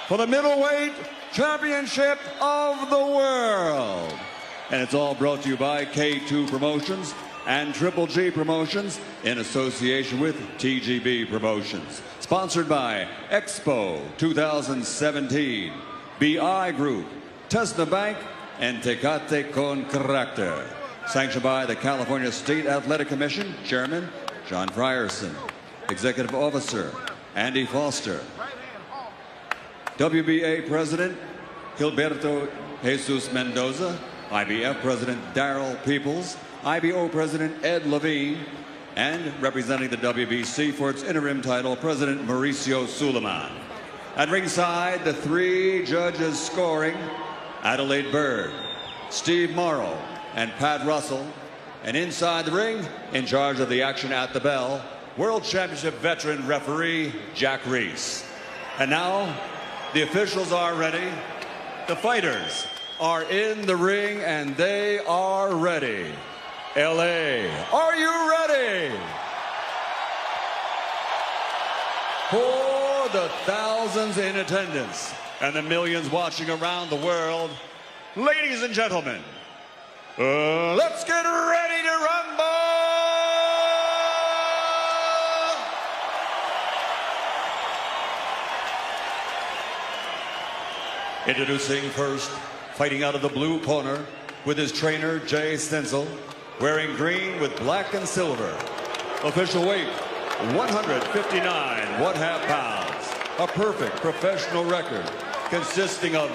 for the middleweight championship of the world. And it's all brought to you by K2 Promotions and Triple G Promotions in association with TGB Promotions. Sponsored by Expo 2017, BI Group, Tesla Bank, and Tecate con Carácter. Sanctioned by the California State Athletic Commission, Chairman John Frierson, Executive Officer Andy Foster, WBA President Gilberto Jesus Mendoza, IBF President Darrell Peoples, IBO President Ed Levine, and representing the WBC for its interim title, President Mauricio Suleiman. At ringside, the three judges scoring, Adelaide Bird, Steve Morrow, and Pat Russell. And inside the ring, in charge of the action at the bell, World Championship veteran referee Jack Reese. And now, the officials are ready. The fighters are in the ring, and they are ready. LA, are you ready? For the thousands in attendance and the millions watching around the world, ladies and gentlemen, let's get ready to rumble! Introducing first, fighting out of the blue corner with his trainer Jay Stensel, wearing green with black and silver. Official weight, 159 1/2 pounds. A perfect professional record consisting of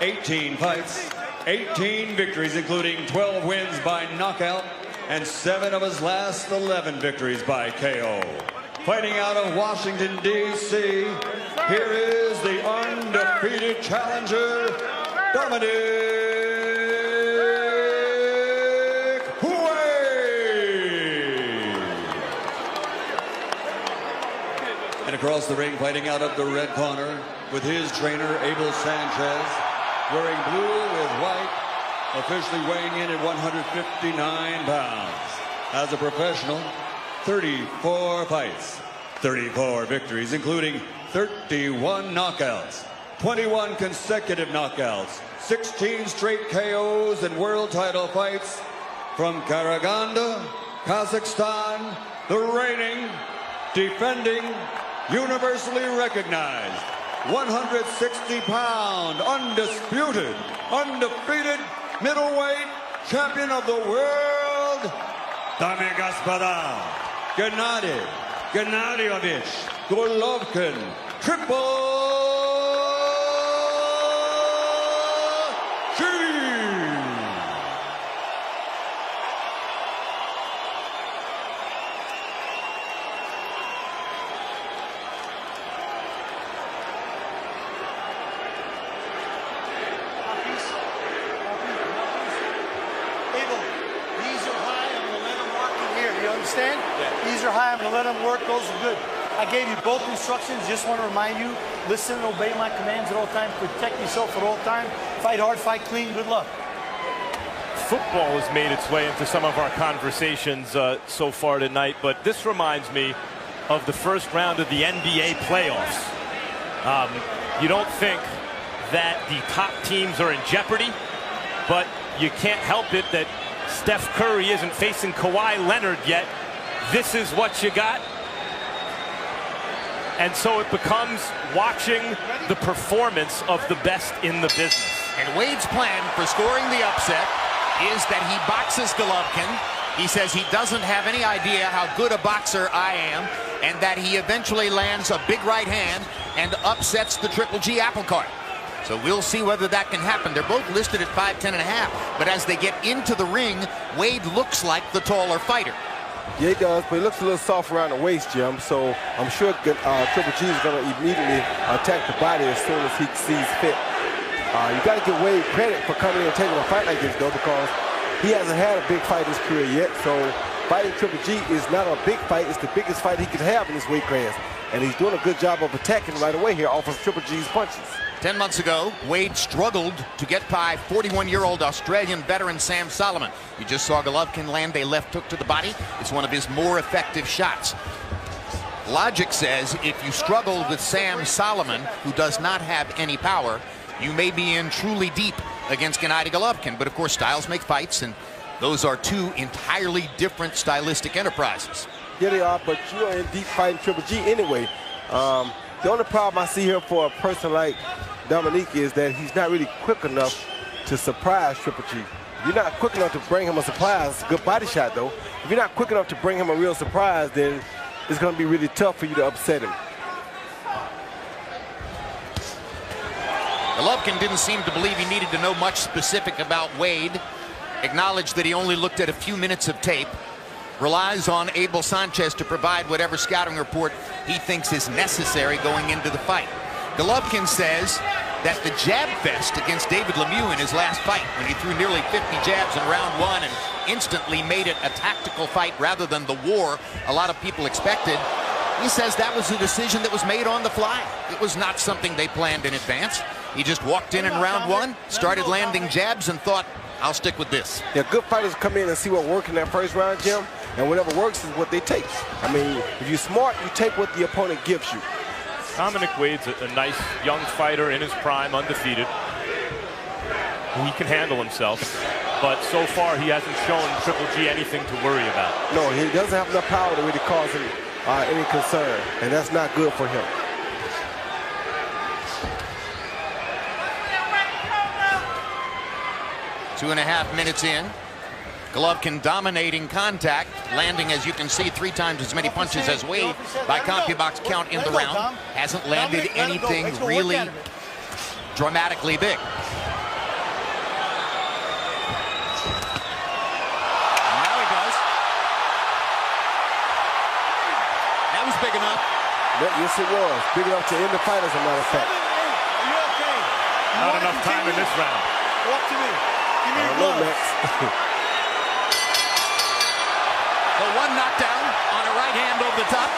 18 fights, 18 victories, including 12 wins by knockout, and 7 of his last 11 victories by KO. Fighting out of Washington, D.C., here is the undefeated challenger, Dominic. And across the ring, fighting out of the red corner with his trainer, Abel Sanchez, wearing blue with white, officially weighing in at 159 pounds. As a professional, 34 fights, 34 victories, including 31 knockouts, 21 consecutive knockouts, 16 straight KOs and world title fights from Karaganda, Kazakhstan, the reigning, defending, universally recognized 160-pound, undisputed, undefeated middleweight champion of the world, Dame Gospoda, Gennady GGG Golovkin, Triple G. Understand? Yeah. These are high. I'm going to let them work. Those are good. I gave you both instructions. Just want to remind you, listen and obey my commands at all times. Protect yourself at all times. Fight hard, fight clean. Good luck. Football has made its way into some of our conversations so far tonight, but this reminds me of the first round of the NBA playoffs. You don't think that the top teams are in jeopardy, but you can't help it that Steph Curry isn't facing Kawhi Leonard yet. This is what you got. And so it becomes watching the performance of the best in the business. And Wade's plan for scoring the upset is that he boxes Golovkin. He says he doesn't have any idea how good a boxer I am, and that he eventually lands a big right hand and upsets the Triple G apple cart. So we'll see whether that can happen. They're both listed at 5'10.5", but as they get into the ring, Wade looks like the taller fighter. Yeah, he does, but he looks a little soft around the waist, Jim. So I'm sure Triple G is going to immediately attack the body as soon as he sees fit. You got to give Wade credit for coming in and taking a fight like this, though, because he hasn't had a big fight in his career yet. So fighting Triple G is not a big fight. It's the biggest fight he could have in this weight class. And he's doing a good job of attacking right away here off of Triple G's punches. 10 months ago, Wade struggled to get by 41-year-old Australian veteran Sam Solomon. You just saw Golovkin land a left hook to the body. It's one of his more effective shots. Logic says if you struggle with Sam Solomon, who does not have any power, you may be in truly deep against Gennady Golovkin. But of course, styles make fights, and those are two entirely different stylistic enterprises. Yeah, they are, but you are in deep fighting Triple G anyway. The only problem I see here for a person like Dominic is that he's not really quick enough to surprise Triple G. If you're not quick enough to bring him a surprise, it's a good body shot though. If you're not quick enough to bring him a real surprise, then it's going to be really tough for you to upset him. Golovkin didn't seem to believe he needed to know much specific about Wade. Acknowledged that he only looked at a few minutes of tape. Relies on Abel Sanchez to provide whatever scouting report he thinks is necessary going into the fight. Golovkin says that the jab fest against David Lemieux in his last fight, when he threw nearly 50 jabs in round 1 and instantly made it a tactical fight rather than the war a lot of people expected, he says that was a decision that was made on the fly. It was not something they planned in advance. He just walked in round 1, started landing jabs, and thought, I'll stick with this. Yeah, good fighters come in and see what worked in that first round, Jim, and whatever works is what they take. I mean, if you're smart, you take what the opponent gives you. Dominic Wade's a nice young fighter in his prime, undefeated. He can handle himself, but so far he hasn't shown Triple G anything to worry about. No, he doesn't have enough power to really cause him any concern, and that's not good for him. Two and a half minutes in. Golovkin dominating contact, landing, as you can see, 3 times as many punches as Wade by CompuBox count in the round. Hasn't landed anything really dramatically big. Now he does. That was big enough. Yes, it was. Big enough to end the fight, as a matter of fact. Are you okay? Not enough time in this round. Walk to me. Give me your No, gloves. Max. The one knockdown on a right hand over the top,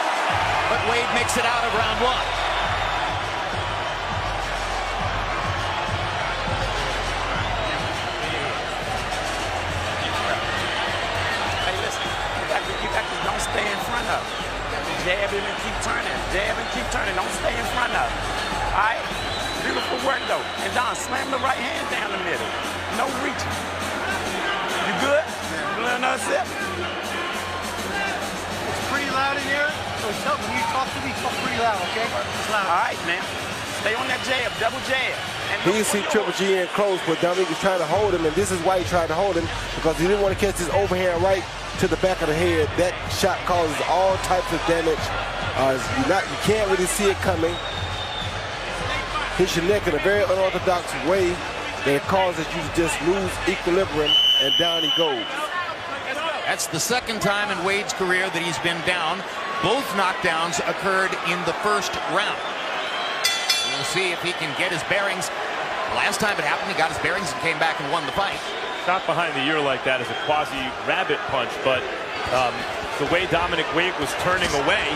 but Wade makes it out of round 1. Hey, listen, you got to don't stay in front of it. Jab him and keep turning. Jab and keep turning. Don't stay in front of it. All right? Beautiful work, though. And Don, slam the right hand down the middle. No reaching. You good? You learn another sip? Pretty loud in here, so tell me when you talk to me, talk pretty loud, okay? It's loud. All right, man. Stay on that jab, double jab. And He can see Triple G in close, but Dominic was trying to hold him, and this is why he tried to hold him, because he didn't want to catch his overhand right to the back of the head. That shot causes all types of damage. You can't really see it coming. Hits your neck in a very unorthodox way that causes you to just lose equilibrium, and down he goes. That's the second time in Wade's career that he's been down. Both knockdowns occurred in the first round. We'll see if he can get his bearings. Last time it happened, he got his bearings and came back and won the fight. Shot behind the ear like that is a quasi-rabbit punch, but the way Dominic Wade was turning away,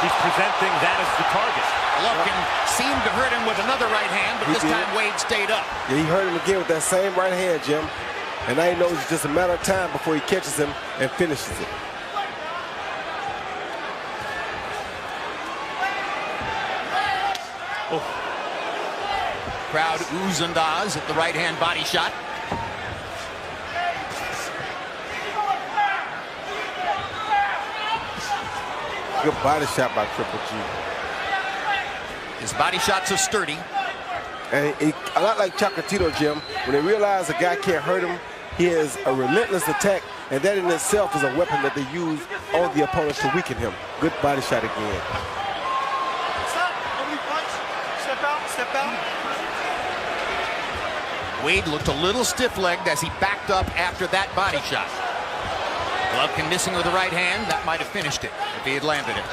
he's presenting that as the target. Golovkin seemed to hurt him with another right hand, but this time Wade stayed up. Yeah, he hurt him again with that same right hand, Jim. And now he knows it's just a matter of time before he catches him and finishes it. Oh. Crowd oohs and ahs at the right hand body shot. Good body shot by Triple G. His body shots are sturdy. And a lot like Chocolatito, Jim, when they realize a guy can't hurt him, he has a relentless attack, and that in itself is a weapon that they use on the opponents to weaken him. Good body shot again. Stop. Nobody punch. Step out. Step out. Wade looked a little stiff-legged as he backed up after that body shot. Golovkin missing with the right hand. That might have finished it if he had landed it.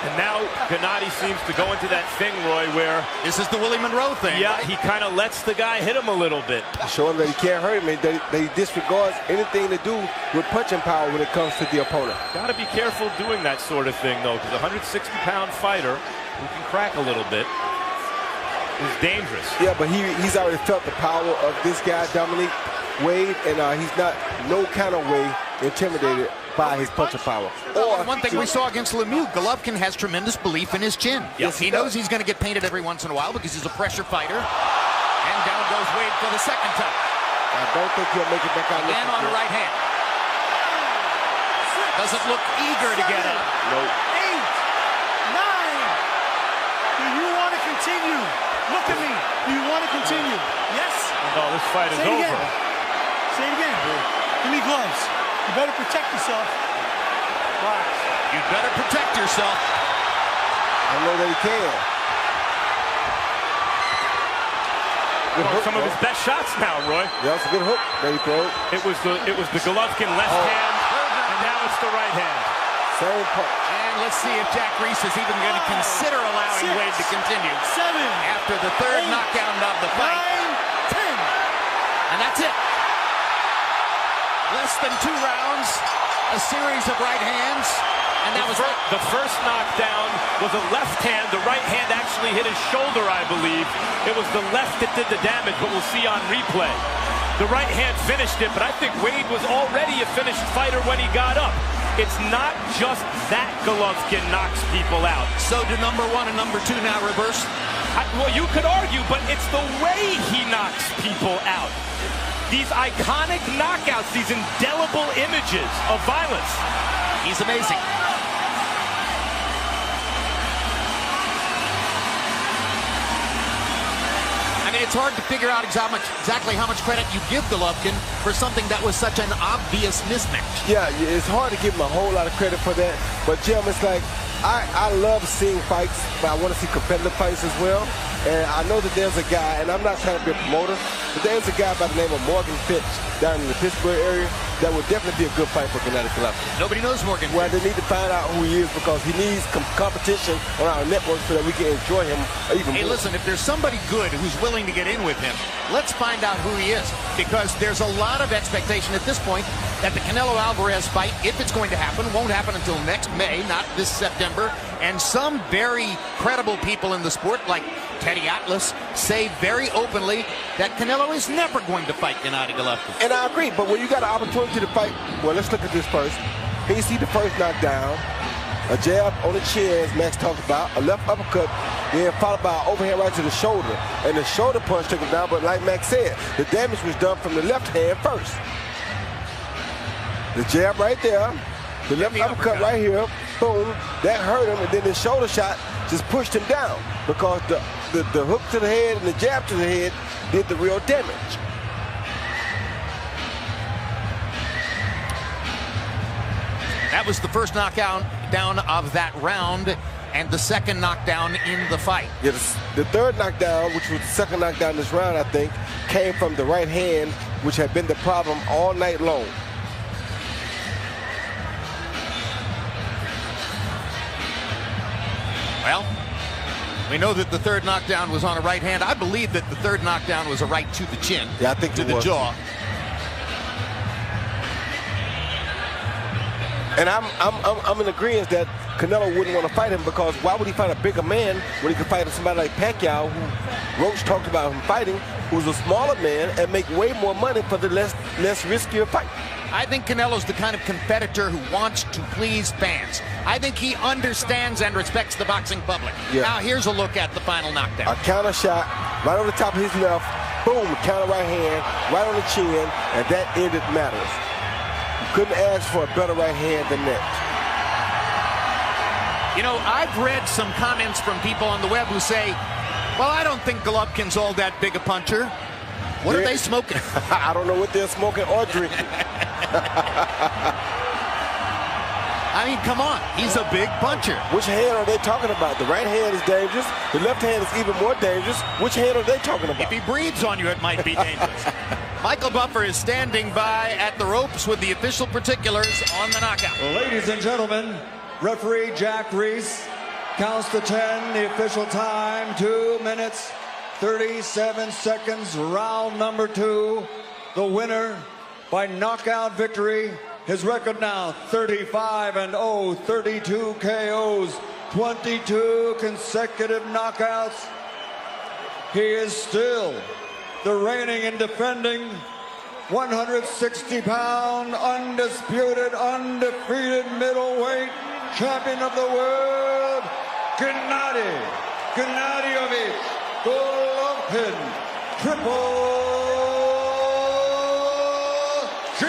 And now Gennady seems to go into that thing, Roy, where... This is the Willie Monroe thing. Yeah, right? he kind of lets the guy hit him a little bit. Show him that he can't hurt him, and that he disregards anything to do with punching power when it comes to the opponent. Got to be careful doing that sort of thing, though, because a 160-pound fighter who can crack a little bit is dangerous. Yeah, but he's already felt the power of this guy, Dominic Wade, and he's not no kind of way intimidated by his punching power. Or one thing we saw against Lemieux, Golovkin has tremendous belief in his chin. Yes, he knows he's going to get painted every once in a while because he's a pressure fighter. And down goes Wade for the second time. I don't think he'll make it back out. Again on the right hand. Doesn't look eager to get up. Nope. 8, 9. Do you want to continue? Look at me. Do you want to continue? Yes? No, this fight is Say it over. again. Say it again. Give me gloves. You better protect yourself. Box. You better protect yourself. I know that he can. Good hook, Some of his best shots now, Roy. Yeah, that's a good hook. There you go. It was the Golovkin left hand, and now it's the right hand. Same punch. And let's see if Jack Reese is even going to consider allowing 6, Wade to continue 7. after the third 8, knockdown of the fight. 9, 10. And that's it. Less than 2 rounds, a series of right hands, and that was The first knockdown was a left hand. The right hand actually hit his shoulder, I believe. It was the left that did the damage, but we'll see on replay. The right hand finished it, but I think Wade was already a finished fighter when he got up. It's not just that Golovkin knocks people out. So do number 1 and number 2 now reverse? Well, you could argue, but it's the way he knocks people out. These iconic knockouts, these indelible images of violence. He's amazing. I mean, it's hard to figure out exactly how much credit you give Golovkin for something that was such an obvious mismatch. Yeah, it's hard to give him a whole lot of credit for that. But, Jim, it's like, I love seeing fights, but I want to see competitive fights as well. And I know that there's a guy, and I'm not trying to be a promoter, but there's a guy by the name of Morgan Fitch down in the Pittsburgh area that would definitely be a good fight for Gennady Golovkin. Nobody knows Morgan. Well, they need to find out who he is because he needs competition on our network so that we can enjoy him even Hey, more. listen, if there's somebody good who's willing to get in with him, let's find out who he is. Because there's a lot of expectation at this point that the Canelo Alvarez fight, if it's going to happen, won't happen until next May, not this September. And some very credible people in the sport, like Teddy Atlas, say very openly that Canelo is never going to fight Gennady Golovkin. And I agree, but when you got an opportunity to fight, well, let's look at this first. Here you see the first knockdown, a jab on the chin, as Max talked about, a left uppercut, then followed by an overhand right to the shoulder. And the shoulder punch took him down, but like Max said, the damage was done from the left hand first. The jab right there, the left uppercut right here, boom, that hurt him, and then the shoulder shot just pushed him down because the hook to the head and the jab to the head did the real damage. That was the first knockdown of that round and the second knockdown in the fight. Yeah, the third knockdown, which was the second knockdown this round, I think, came from the right hand, which had been the problem all night long. Well, we know that the third knockdown was on a right hand. I believe that the third knockdown was a right to the chin. Yeah, I think to it the was. jaw. And I'm in agreement that Canelo wouldn't want to fight him because why would he fight a bigger man when he could fight somebody like Pacquiao, who Roach talked about him fighting, who's a smaller man and make way more money for the less riskier fight. I think Canelo's the kind of competitor who wants to please fans. I think he understands and respects the boxing public. Yeah. Now here's a look at the final knockdown. A counter shot right on the top of his left, boom, counter right hand, right on the chin, and that ended matters. You couldn't ask for a better right hand than that. You know, I've read some comments from people on the web who say, well, I don't think Golovkin's all that big a puncher. What are they smoking? I don't know what they're smoking or drinking. I mean, come on. He's a big puncher. Which hand are they talking about? The right hand is dangerous. The left hand is even more dangerous. Which hand are they talking about? If he breathes on you, it might be dangerous. Michael Buffer is standing by at the ropes with the official particulars on the knockout. Ladies and gentlemen, referee Jack Reese counts to 10. The official time, 2 minutes, 37 seconds, round number 2. The winner by knockout victory. His record now 35-0, 32 KOs, 22 consecutive knockouts. He is still the reigning and defending 160-pound, undisputed, undefeated middleweight champion of the world, Gennady Golovkin, Triple G.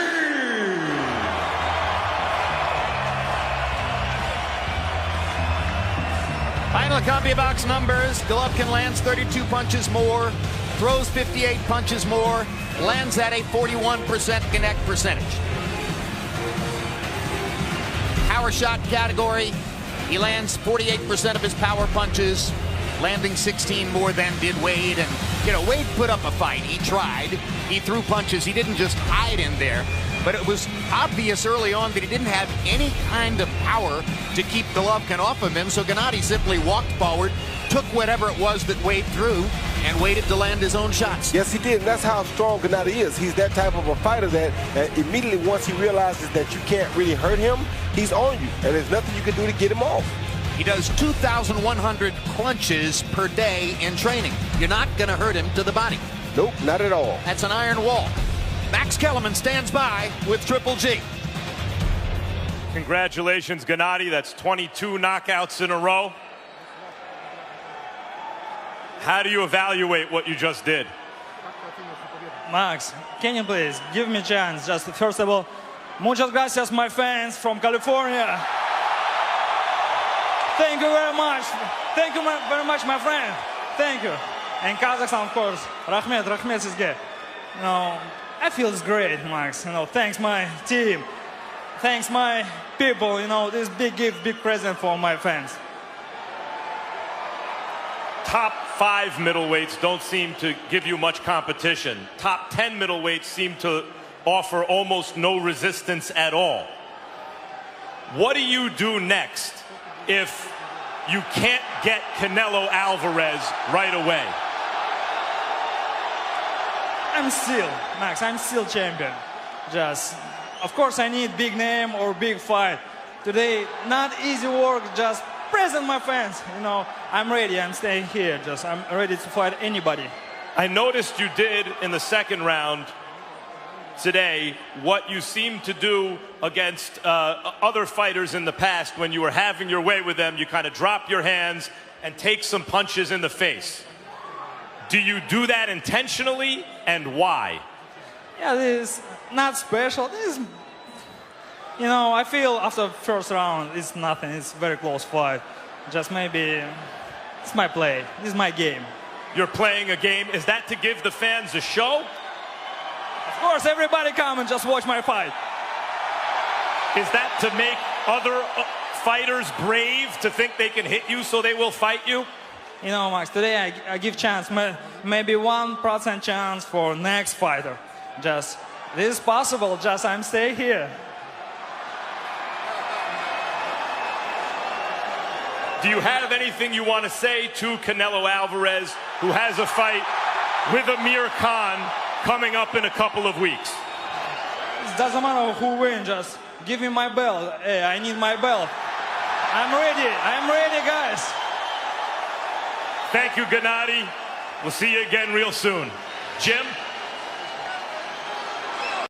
Final CompuBox numbers. Golovkin lands 32 punches more, throws 58 punches more, lands at a 41% connect percentage. Power shot category, he lands 48% of his power punches, landing 16 more than did Wade. And, you know, Wade put up a fight. He tried. He threw punches. He didn't just hide in there. But it was obvious early on that he didn't have any kind of power to keep Golovkin off of him. So Gennady simply walked forward, took whatever it was that Wade threw, and waited to land his own shots. Yes, he did, and that's how strong Gennady is. He's that type of a fighter that immediately once he realizes that you can't really hurt him, he's on you, and there's nothing you can do to get him off. He does 2,100 crunches per day in training. You're not going to hurt him to the body. Nope, not at all. That's an iron wall. Max Kellerman stands by with Triple G. Congratulations, Gennady. That's 22 knockouts in a row. How do you evaluate what you just did? Max, can you please give me a chance? Just first of all, muchas gracias, my fans from California. Thank you very much. Thank you very much, my friend. Thank you. And Kazakhstan, of course. Rahmet sizge. You know, I feel great, Max. You know, thanks my team. Thanks my people. You know, this big gift, big present for my fans. Top 5 middleweights don't seem to give you much competition. Top 10 middleweights seem to offer almost no resistance at all. What do you do next if you can't get Canelo Alvarez right away? Max, I'm still champion. Just, of course, I need big name or big fight. Today, not easy work, just present my fans. You know, I'm ready, I'm staying here. Just, I'm ready to fight anybody. I noticed you did in the second round today what you seemed to do against other fighters in the past. When you were having your way with them, you kind of drop your hands and take some punches in the face. Do you do that intentionally, and why? Yeah, this is not special. This is, you know, I feel after first round, it's nothing. It's very close fight. Just maybe, it's my play. This is my game. You're playing a game. Is that to give the fans a show? Of course, everybody come and just watch my fight. Is that to make other fighters brave to think they can hit you so they will fight you? You know, Max, today I give chance, maybe 1% chance for next fighter. Just, this is possible, just I'm staying here. Do you have anything you want to say to Canelo Alvarez, who has a fight with Amir Khan coming up in a couple of weeks? It doesn't matter who wins, just give me my belt. Hey, I need my belt. I'm ready, guys. Thank you, Gennady. We'll see you again real soon. Jim?